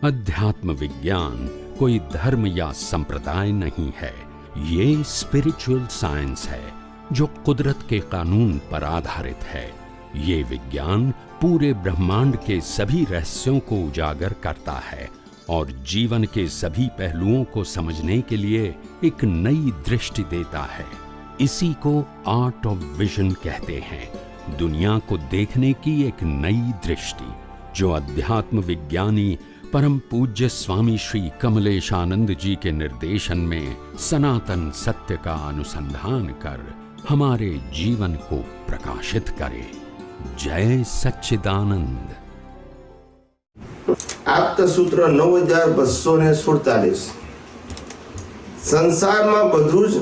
अध्यात्म विज्ञान कोई धर्म या संप्रदाय नहीं है, ये स्पिरिचुअल साइंस है जो कुदरत के कानून पर आधारित है। ये विज्ञान पूरे ब्रह्मांड के सभी रहस्यों को उजागर करता है और जीवन के सभी पहलुओं को समझने के लिए एक नई दृष्टि देता है। इसी को आर्ट ऑफ विजन कहते हैं, दुनिया को देखने की एक नई दृष्टि, जो अध्यात्म विज्ञानी परम पूज्य स्वामी श्री कमलेशानंद जी के निर्देशन में सनातन सत्य का अनुसंधान कर हमारे जीवन को प्रकाशित करे। जय सच्चिदानंद। आप्त सूत्र 9247 संसाરમાં બધું જ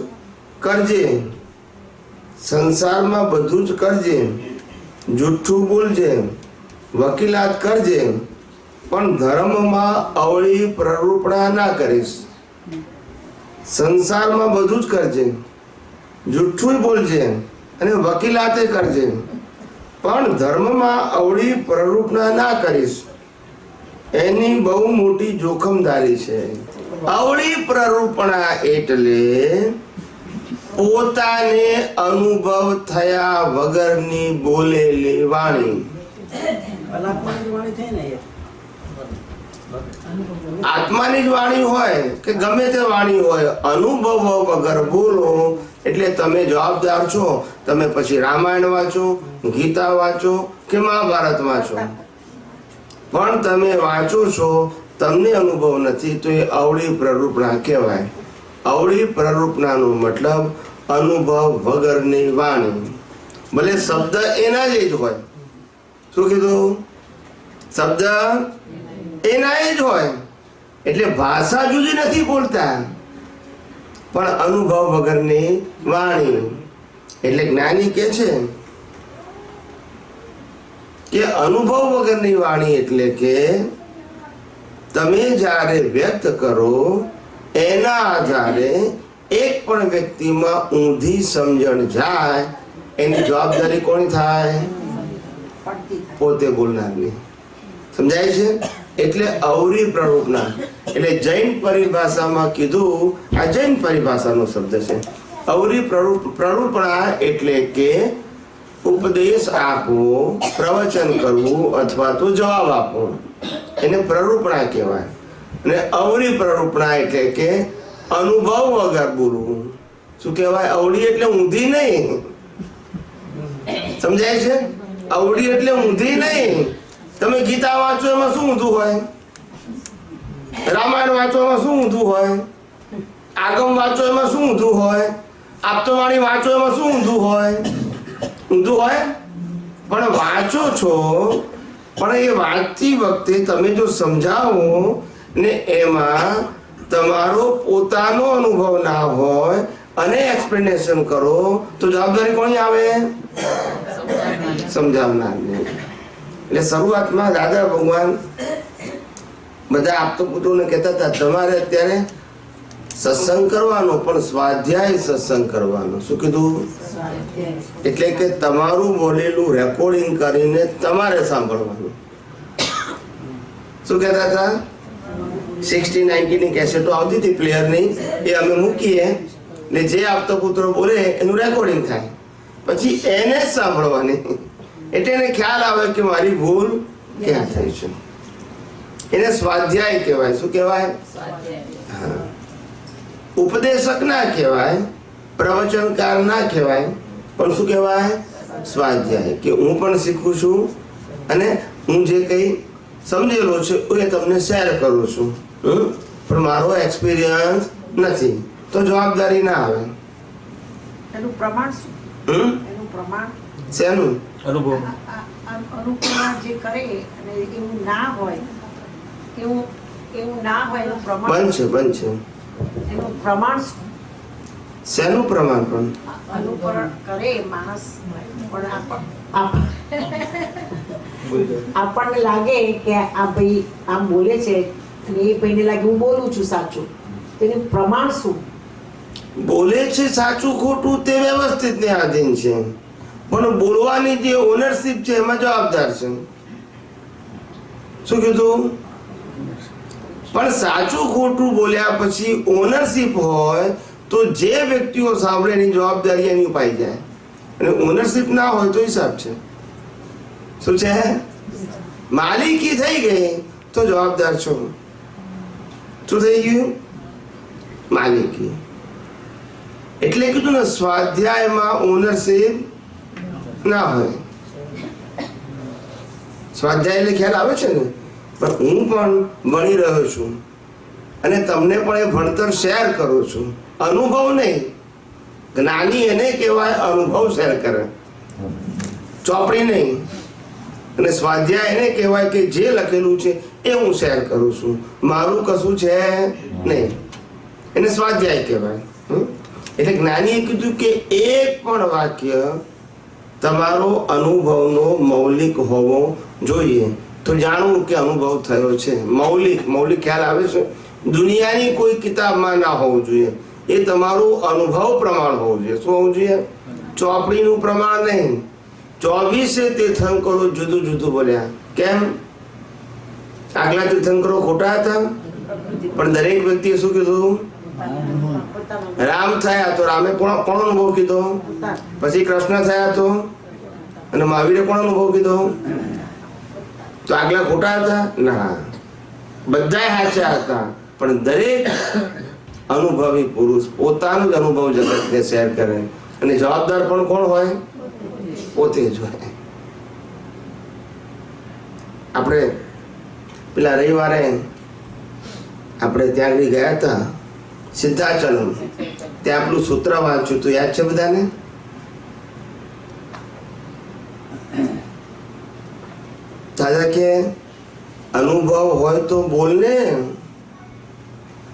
કરજે, સંસારમાં બધું જ કરજે, જૂઠું બોલજે, વકીલાત કરજે, પણ ધર્મમાં અવળી પ્રરૂપણા ના કરીશ। સંસારમાં બધું જ કરજે, જૂઠું બોલજે અને વકીલાતે કરજે, પણ ધર્મમાં અવળી પ્રરૂપણા ના કરીશ। એની બહુ મોટી જોખમદારી છે। અવળી પ્રરૂપણા એટલે પોતાને અનુભવ થયા વગરની બોલેલી વાણી। આત્માની જ વાણી હોય કે ગમે તે વાણી હોય, અનુભવ વગર બોલો એટલે તમે જવાબદાર છો। તમે પછી રામાયણ વાંચો, ગીતા વાંચો કે મહાભારત વાંચો, પણ તમે વાંચો છો, તમને અનુભવ નથી, તો એ અવળી પ્રરૂપણા કહેવાય। અવળી પ્રરૂપણાનો મતલબ અનુભવ વગરની વાણી। ભલે શબ્દ એના જ હોય, શું કીધું? શબ્દ એના જ હોય, એટલે ભાષા જુદી નથી બોલતા, પણ અનુભવ વગરની વાણી। એટલે જ્ઞાની કે છે કે અનુભવ વગરની વાણી એટલે કે તમે જ્યારે વ્યક્ત કરો એના આધારે એક પણ વ્યક્તિમાં ઊંધી સમજણ જાય, એની જવાબદારી કોની થાય? પોતે બોલનારની। સમજાય છે? એટલે અવળી પ્રરૂપણા એટલે જૈન પરિભાષામાં કીધું, આ જૈન પરિભાષાનો શબ્દ છે। અવળી પ્રરૂપણા એટલે કે ઉપદેશ આપવો, પ્રવચન કરવું અથવા તો જવાબ આપવો, એને પ્રરૂપણા કહેવાય। અને અવળી પ્રરૂપણા એટલે કે અનુભવ વગર બોલવું। શું કહેવાય? અવળી એટલે ઊંધી નહીં, સમજાય છે? અવળી એટલે ઊંધી નહીં। તમે ગીતા વાંચો એમાં શું ઊંધું હોય? રામાયણ વાંચો એમાં શું ઊંધું હોય? આગમ વાંચો એમાં શું ઊંધું હોય? આપતવાણી વાંચો એમાં શું ઊંધું હોય? ઊંધું હોય, પણ વાંચો છો, પણ એ વાંચતી વખતે તમે જો સમજાવો ને એમાં તમારો પોતાનો અનુભવ ના હોય અને એક્સપ્લેનેશન કરો, તો જવાબદારી કોની આવે? સમજાવનારની। એટલે શરૂઆતમાં દાદા ભગવાન બધા આપતો પુત્રોને કહેતા હતા, તમારે અત્યારે સત્સંગ કરવાનો, પણ સ્વાધ્યાય સત્સંગ કરવાનો। શું કીધું? એટલે કે તમારું બોલેલું રેકોર્ડિંગ કરીને તમારે સાંભળવાનું। શું કહેતા હતા? 60-90 ની કેસેટો આવતી હતી પ્લેયરની, એ અમે મૂકીએ ને જે આપતો પુત્રો બોલે એનું રેકોર્ડિંગ થાય, પછી એને જ સાંભળવાની, એટલે એને ખ્યાલ આવે કે મારી ભૂલ ક્યાં થઈ છે। એને સ્વાધ્યાય કહેવાય। શું કહેવાય? હા, ઉપદેશક ના કહેવાય, પ્રવચનકાર ના કહેવાય, પણ શું કહેવાય? સ્વાધ્યાય। કે હું પણ શીખું છું અને હું જે કંઈ સમજેલો છે એ તમને શેર કરું છું, પણ મારો એક્સપિરિયન્સ નથી, તો જવાબદારી ના આવે। એનું પ્રમાણ શું? એનું પ્રમાણ શેનું? અનુભવ જે કરે અને એવું ના હોય, એવું ના હોય એનું પ્રમાણ બનશે। એનું પ્રમાણ શું? શેનું પ્રમાણ? પણ અનુકરણ કરે માણસ, પણ આપણને લાગે કે આ ભાઈ આમ બોલે છે અને એ ભાઈને લાગે હું બોલું છું સાચું, તેનું પ્રમાણ શું? બોલે છે સાચું ખોટું તે વ્યવસ્થિત ને આધીન છે, પણ બોલવાની જે ઓનરશિપ છે એમાં જવાબદાર છે। શું કીધું? પણ સાચું ખોટું બોલ્યા પછી ઓનરશિપ હોય તો જે વ્યક્તિઓ સાંભળે એની જવાબદારી એની ઉપાઈ જાય, અને ઓનરશિપ ના હોય તો હિસાબ છે. શું છે? માલિકી થઈ ગઈ તો જવાબદાર છો. શું થઈ ગયું? માલિકી. એટલે કીધું ને સ્વાધ્યાયમાં ઓનરશિપ ના હોય. સ્વાધ્યાય એટલે ખ્યાલ આવે છે ને, પણ હું પણ ભણી રહ્યો છું અને તમને પણ એ ભણતર શેર કરું છું. અનુભવ નહીં, જ્ઞાની એને કહેવાય અનુભવ શેર કરે, ચોપડી નહીં. અને સ્વાધ્યાય એને કહેવાય કે જે લખેલું છે એ હું શેર કરું છું, મારું કશું છે નહીં, એને સ્વાધ્યાય કહેવાય. એટલે જ્ઞાનીએ કીધું કે એક પણ વાક્ય તમારો અનુભવનો મૌલિક હોવો જોઈએ, તો જાણવું કે અનુભવ થયો છે. મૌલિક ખ્યાલ આવે છે? દુનિયાની કોઈ કિતાબમાં ના હોવું જોઈએ, એ તમારું અનુભવ પ્રમાણ હોવું જોઈએ. શું હોવું જોઈએ? ચોપડીનું પ્રમાણ નહીં. 24 તીર્થંકરો જુદું જુદું બોલ્યા. કેમ? આગલા તીર્થંકરો ખોટા હતા, પણ દરેક વ્યક્તિએ શું કીધું? રામ થયા તો રામે કોણ અનુભવ કીધો? પછી કૃષ્ણ થયા તો, અને મહાવીરે કોણ અનુભવ કીધો? તો આગલા ખોટા હતા? ના, બધા સાચા હતા, પણ દરેક અનુભવી પુરુષ પોતાનું જ અનુભવ જગતને શેર કરે, અને જવાબદાર પણ કોણ હોય? પોતે જ હોય. આપણે પેલા રવિવારે આપણે ત્યાં આગળ ગયા હતા સિદ્ધાચલમ, ત્યાં આપણું સૂત્ર વાંચ્યું તો યાદ છે બધાને? દાદા કે અનુભવ હોય તો બોલને,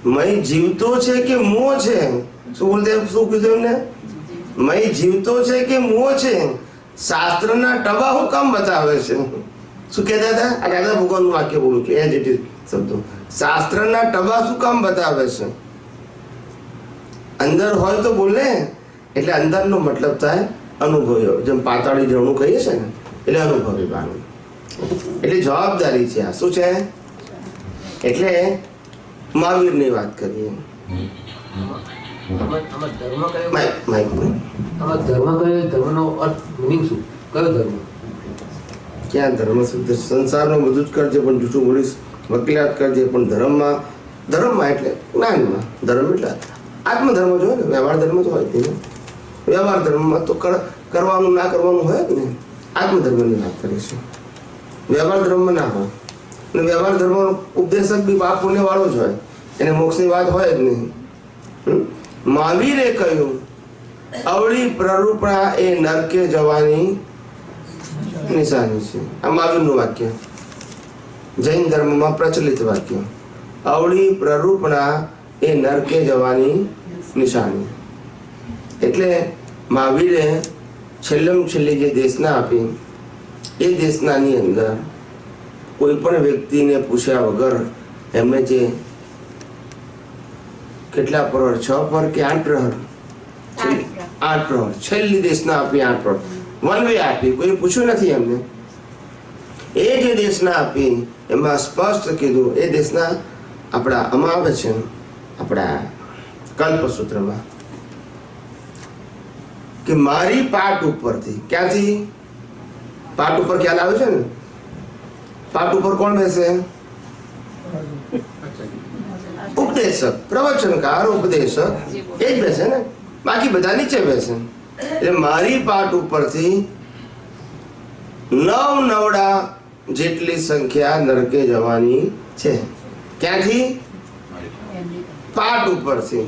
મય જીવતો છે કે મોહ છે? શું બોલતે? શું કીધું એમને? મય જીવતો છે કે મોહ છે? શાસ્ત્રના ટબા હું કામ બતાવે છે? શું કહેતા હતા? આ દાદા ભગવાનનું વાક્ય બોલું છું, એજ ઇટ ઇઝ શબ્દો. શાસ્ત્રના ટબા શું કામ બતાવે છે? અંદર હોય તો બોલે. એટલે અંદરનો મતલબ થાય અનુભવ્યો. જેમ પાતાળી જણું કહીએ છે ને, એટલે અનુભવી બાનું. એટલે જવાબદારી છે આ. શું છે? એટલે મહાવીરની વાત કરીએ. ક્યાં ધર્મ શબ્દ? સંસારનું બધું જ કરજે પણ જૂઠું બોલીશ, વકીલાત કરજે પણ ધર્મમાં એટલે જ્ઞાનમાં. ધર્મ એટલે આત્મધર્મ જ હોય ને, વ્યવહાર ધર્મ તો હોય જ નહીં. વ્યવહાર ધર્મમાં તો કરવાનું ના કરવાનું હોય જ ને. આત્મધર્મની વાત કરીશું. વ્યવહાર ધર્મમાં ના હોય, અને વ્યવહાર ધર્મનો ઉપદેશક બી પાપ પુણ્ય વાળો જ હોય, એને મોક્ષની વાત હોય જ નહીં. મહાવીરે કહ્યું અવળી પ્રરૂપણા એ નરકે જવાની નિશાની છે. આ મહાવીરનું વાક્ય, જૈન ધર્મમાં પ્રચલિત વાક્ય. અવળી પ્રરૂપણા એ નરકે જવાની નિશાની. એટલે મહાવીરે છેલ્લી જે દેશના આપી, એ દેશનાની અંદર કોઈ પણ વ્યક્તિને પૂછ્યા વગર એમને જે કેટલા પ્રહર, 6 પ્રહર કે 8 પ્રહર? 8 પ્રહર છેલ્લી દેશના આપી. 8 પ્રહર વન વે આપી, કોઈ પૂછ્યું નથી એમને. એ જે દેશના આપી એમાં સ્પષ્ટ કીધું, એ દેશના આપણા આમાં આવે છે, આપણા કલ્પસૂત્રમાં, કે મારી પાટ ઉપરથી. ક્યાંથી? પાટ ઉપર ખ્યાલ આવે છે ને? પાટ ઉપર કોણ બેસે? ઉપદેશક, પ્રવચનકાર, ઉપદેશક એ જ બેસે ને, બાકી બધા નીચે બેસે. એટલે મારી પાટ ઉપરથી 9 નવડા જેટલી સંખ્યા નરકે જવાની છે. ક્યાંથી? પાટ ઉપરથી.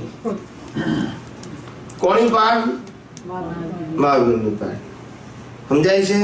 કોની પાટ? મહાવીરની પાટ. સમજાય છે?